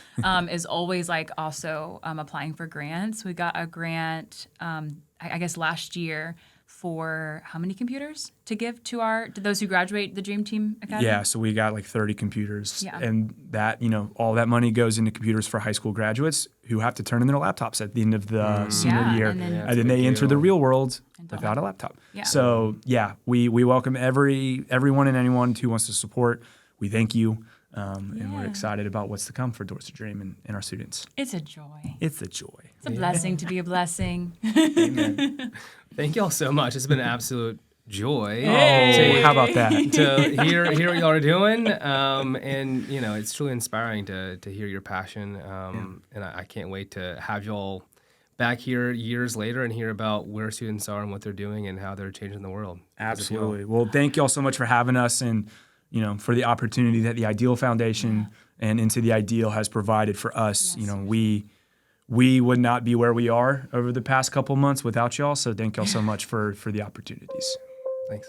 is always also applying for grants. We got a grant, I guess last year, for how many computers to give to those who graduate the Dream Team Academy? Yeah, so we got 30 computers. Yeah. And that, all that money goes into computers for high school graduates who have to turn in their laptops at the end of the senior year. And then they enter the real world without a laptop. Yeah. So, we welcome everyone and anyone who wants to support. We thank you. And we're excited about what's to come for Doors to Dream and our students. It's a joy. It's a joy. It's a blessing to be a blessing. Amen. Thank y'all so much. It's been an absolute joy. Hey. How about that? To hear what y'all are doing. And, it's truly inspiring to hear your passion. And I can't wait to have y'all back here years later and hear about where students are and what they're doing and how they're changing the world. Absolutely. Well, thank y'all so much for having us and for the opportunity that the Ideal Foundation and Into the Ideal has provided for us. Yes. We would not be where we are over the past couple months without y'all. So thank y'all so much for the opportunities. Thanks.